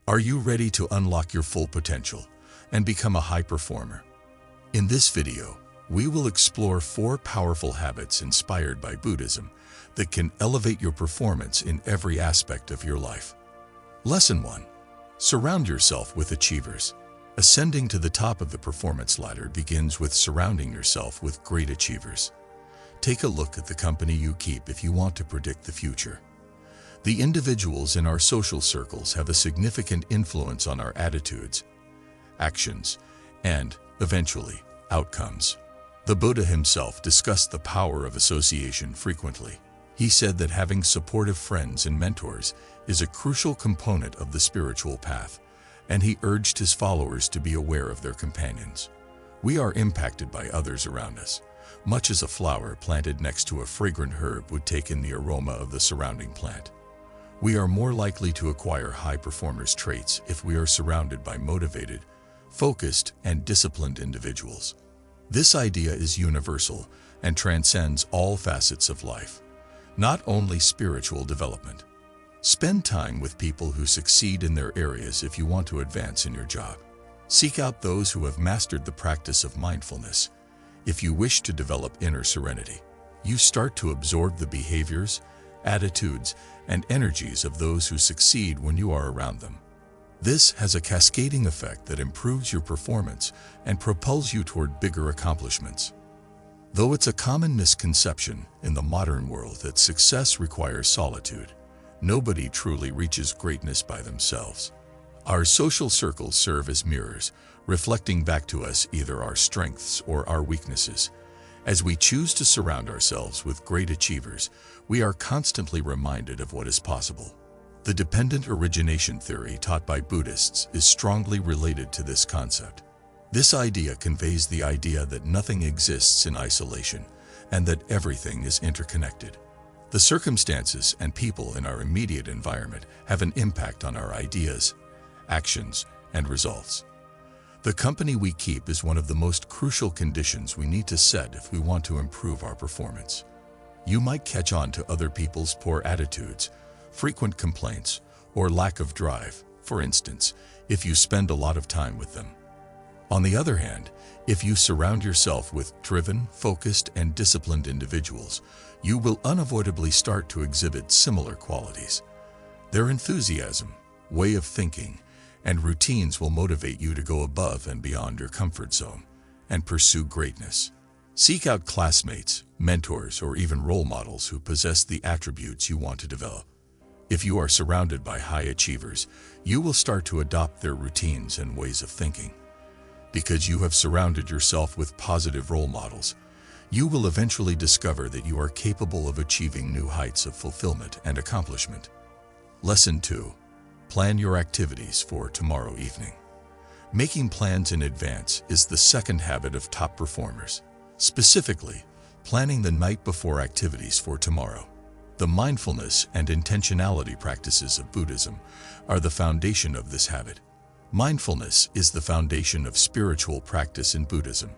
Are you ready to unlock your full potential and become a high performer? In this video, we will explore 4 powerful habits inspired by Buddhism that can elevate your performance in every aspect of your life. Lesson 1. Surround yourself with achievers. Ascending to the top of the performance ladder begins with surrounding yourself with great achievers. Take a look at the company you keep if you want to predict the future. The individuals in our social circles have a significant influence on our attitudes, actions, and, eventually, outcomes. The Buddha himself discussed the power of association frequently. He said that having supportive friends and mentors is a crucial component of the spiritual path, and he urged his followers to be aware of their companions. We are impacted by others around us, much as a flower planted next to a fragrant herb would take in the aroma of the surrounding plant. We are more likely to acquire high performers' traits if we are surrounded by motivated, focused, and disciplined individuals. This idea is universal and transcends all facets of life, not only spiritual development. Spend time with people who succeed in their areas if you want to advance in your job. Seek out those who have mastered the practice of mindfulness. If you wish to develop inner serenity, you start to absorb the behaviors, attitudes, and energies of those who succeed when you are around them. This has a cascading effect that improves your performance and propels you toward bigger accomplishments. Though it's a common misconception in the modern world that success requires solitude, nobody truly reaches greatness by themselves. Our social circles serve as mirrors, reflecting back to us either our strengths or our weaknesses. As we choose to surround ourselves with great achievers, we are constantly reminded of what is possible. The dependent origination theory taught by Buddhists is strongly related to this concept. This idea conveys the idea that nothing exists in isolation and that everything is interconnected. The circumstances and people in our immediate environment have an impact on our ideas, actions, and results. The company we keep is one of the most crucial conditions we need to set if we want to improve our performance. You might catch on to other people's poor attitudes, frequent complaints, or lack of drive, for instance, if you spend a lot of time with them. On the other hand, if you surround yourself with driven, focused, and disciplined individuals, you will unavoidably start to exhibit similar qualities. Their enthusiasm, way of thinking, and routines will motivate you to go above and beyond your comfort zone and pursue greatness. Seek out classmates, mentors, or even role models who possess the attributes you want to develop. If you are surrounded by high achievers, you will start to adopt their routines and ways of thinking. Because you have surrounded yourself with positive role models, you will eventually discover that you are capable of achieving new heights of fulfillment and accomplishment. Lesson 2. Plan your activities for tomorrow evening. Making plans in advance is the second habit of top performers. Specifically, planning the night before activities for tomorrow. The mindfulness and intentionality practices of Buddhism are the foundation of this habit. Mindfulness is the foundation of spiritual practice in Buddhism.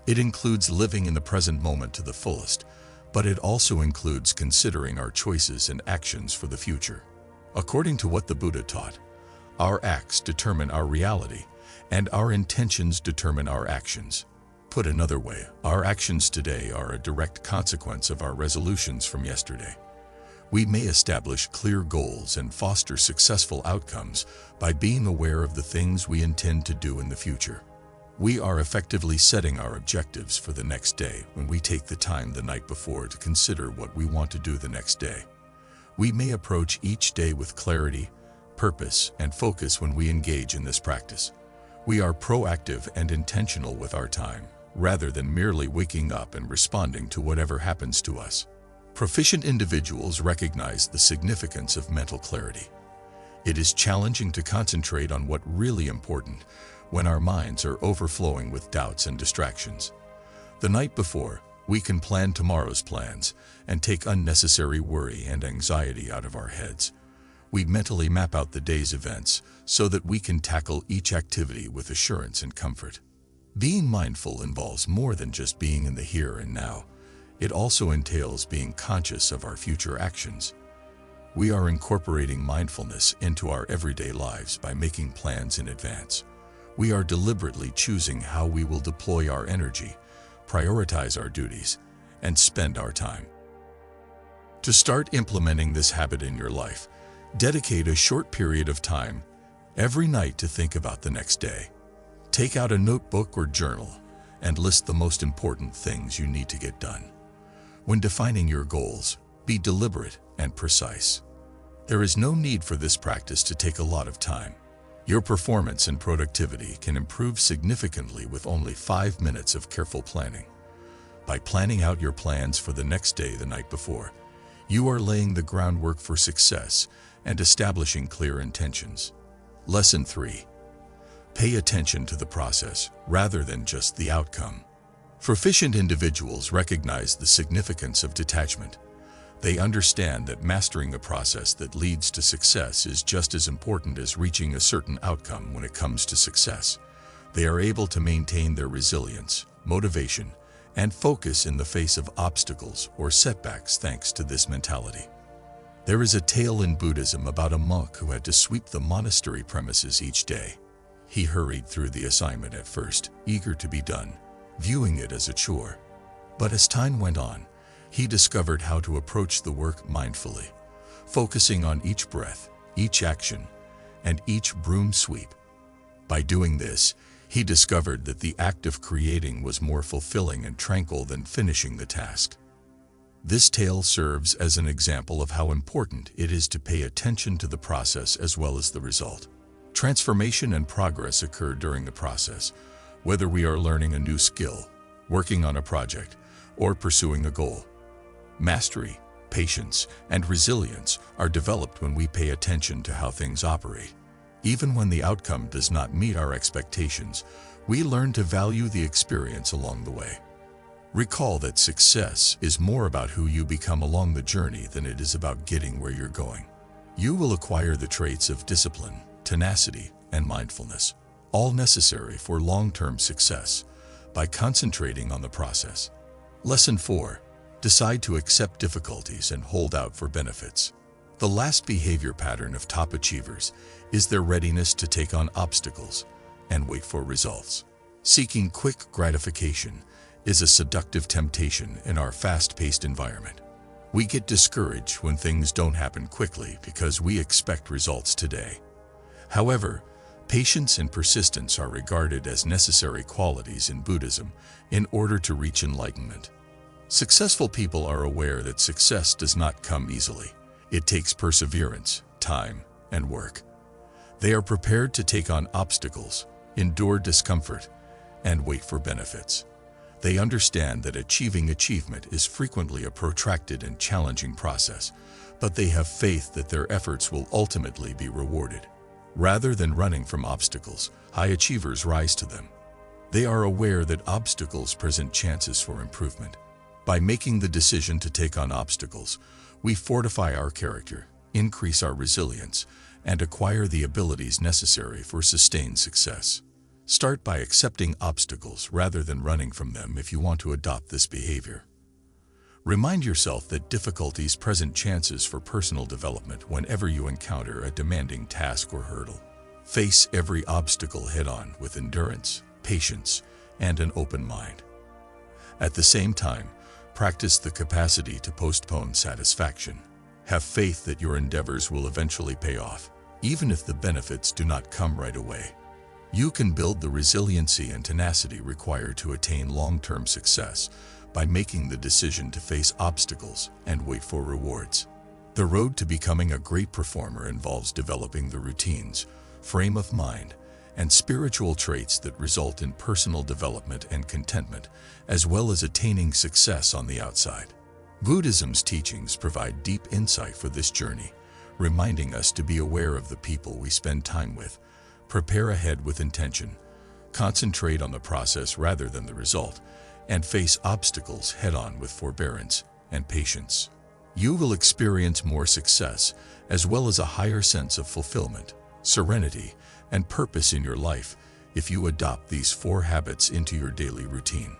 It includes living in the present moment to the fullest, but it also includes considering our choices and actions for the future. According to what the Buddha taught, our acts determine our reality, and our intentions determine our actions. Put another way, our actions today are a direct consequence of our resolutions from yesterday. We may establish clear goals and foster successful outcomes by being aware of the things we intend to do in the future. We are effectively setting our objectives for the next day when we take the time the night before to consider what we want to do the next day. We may approach each day with clarity, purpose, and focus when we engage in this practice. We are proactive and intentional with our time, rather than merely waking up and responding to whatever happens to us. Proficient individuals recognize the significance of mental clarity. It is challenging to concentrate on what's really important when our minds are overflowing with doubts and distractions. The night before, we can plan tomorrow's plans and take unnecessary worry and anxiety out of our heads. We mentally map out the day's events so that we can tackle each activity with assurance and comfort. Being mindful involves more than just being in the here and now. It also entails being conscious of our future actions. We are incorporating mindfulness into our everyday lives by making plans in advance. We are deliberately choosing how we will deploy our energy, prioritize our duties, and spend our time. To start implementing this habit in your life, dedicate a short period of time every night to think about the next day. Take out a notebook or journal and list the most important things you need to get done. When defining your goals, be deliberate and precise. There is no need for this practice to take a lot of time. Your performance and productivity can improve significantly with only 5 minutes of careful planning. By planning out your plans for the next day the night before, you are laying the groundwork for success and establishing clear intentions. Lesson 3. Pay attention to the process rather than just the outcome. Proficient individuals recognize the significance of detachment. They understand that mastering the process that leads to success is just as important as reaching a certain outcome when it comes to success. They are able to maintain their resilience, motivation, and focus in the face of obstacles or setbacks thanks to this mentality. There is a tale in Buddhism about a monk who had to sweep the monastery premises each day. He hurried through the assignment at first, eager to be done, viewing it as a chore. But as time went on, he discovered how to approach the work mindfully, focusing on each breath, each action, and each broom sweep. By doing this, he discovered that the act of creating was more fulfilling and tranquil than finishing the task. This tale serves as an example of how important it is to pay attention to the process as well as the result. Transformation and progress occur during the process, whether we are learning a new skill, working on a project, or pursuing a goal. Mastery, patience, and resilience are developed when we pay attention to how things operate. Even when the outcome does not meet our expectations, we learn to value the experience along the way. Recall that success is more about who you become along the journey than it is about getting where you're going. You will acquire the traits of discipline, tenacity, and mindfulness, all necessary for long-term success, by concentrating on the process. Lesson 4. Decide to accept difficulties and hold out for benefits. The last behavior pattern of top achievers is their readiness to take on obstacles and wait for results. Seeking quick gratification is a seductive temptation in our fast-paced environment. We get discouraged when things don't happen quickly because we expect results today. However, patience and persistence are regarded as necessary qualities in Buddhism in order to reach enlightenment. Successful people are aware that success does not come easily. It takes perseverance, time, and work. They are prepared to take on obstacles, endure discomfort, and wait for benefits. They understand that achieving achievement is frequently a protracted and challenging process, but they have faith that their efforts will ultimately be rewarded. Rather than running from obstacles, high achievers rise to them. They are aware that obstacles present chances for improvement. By making the decision to take on obstacles, we fortify our character, increase our resilience, and acquire the abilities necessary for sustained success. Start by accepting obstacles rather than running from them if you want to adopt this behavior. Remind yourself that difficulties present chances for personal development whenever you encounter a demanding task or hurdle. Face every obstacle head-on with endurance, patience, and an open mind. At the same time, practice the capacity to postpone satisfaction. Have faith that your endeavors will eventually pay off, even if the benefits do not come right away. You can build the resiliency and tenacity required to attain long-term success by making the decision to face obstacles and wait for rewards. The road to becoming a great performer involves developing the routines, frame of mind, and spiritual traits that result in personal development and contentment, as well as attaining success on the outside. Buddhism's teachings provide deep insight for this journey, reminding us to be aware of the people we spend time with, prepare ahead with intention, concentrate on the process rather than the result, and face obstacles head-on with forbearance and patience. You will experience more success, as well as a higher sense of fulfillment, serenity, and purpose in your life if you adopt these 4 habits into your daily routine.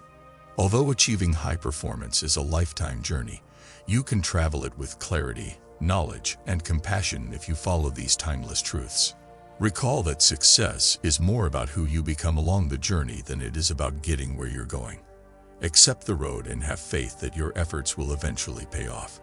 Although achieving high performance is a lifetime journey, you can travel it with clarity, knowledge, and compassion if you follow these timeless truths. Recall that success is more about who you become along the journey than it is about getting where you're going. Accept the road and have faith that your efforts will eventually pay off.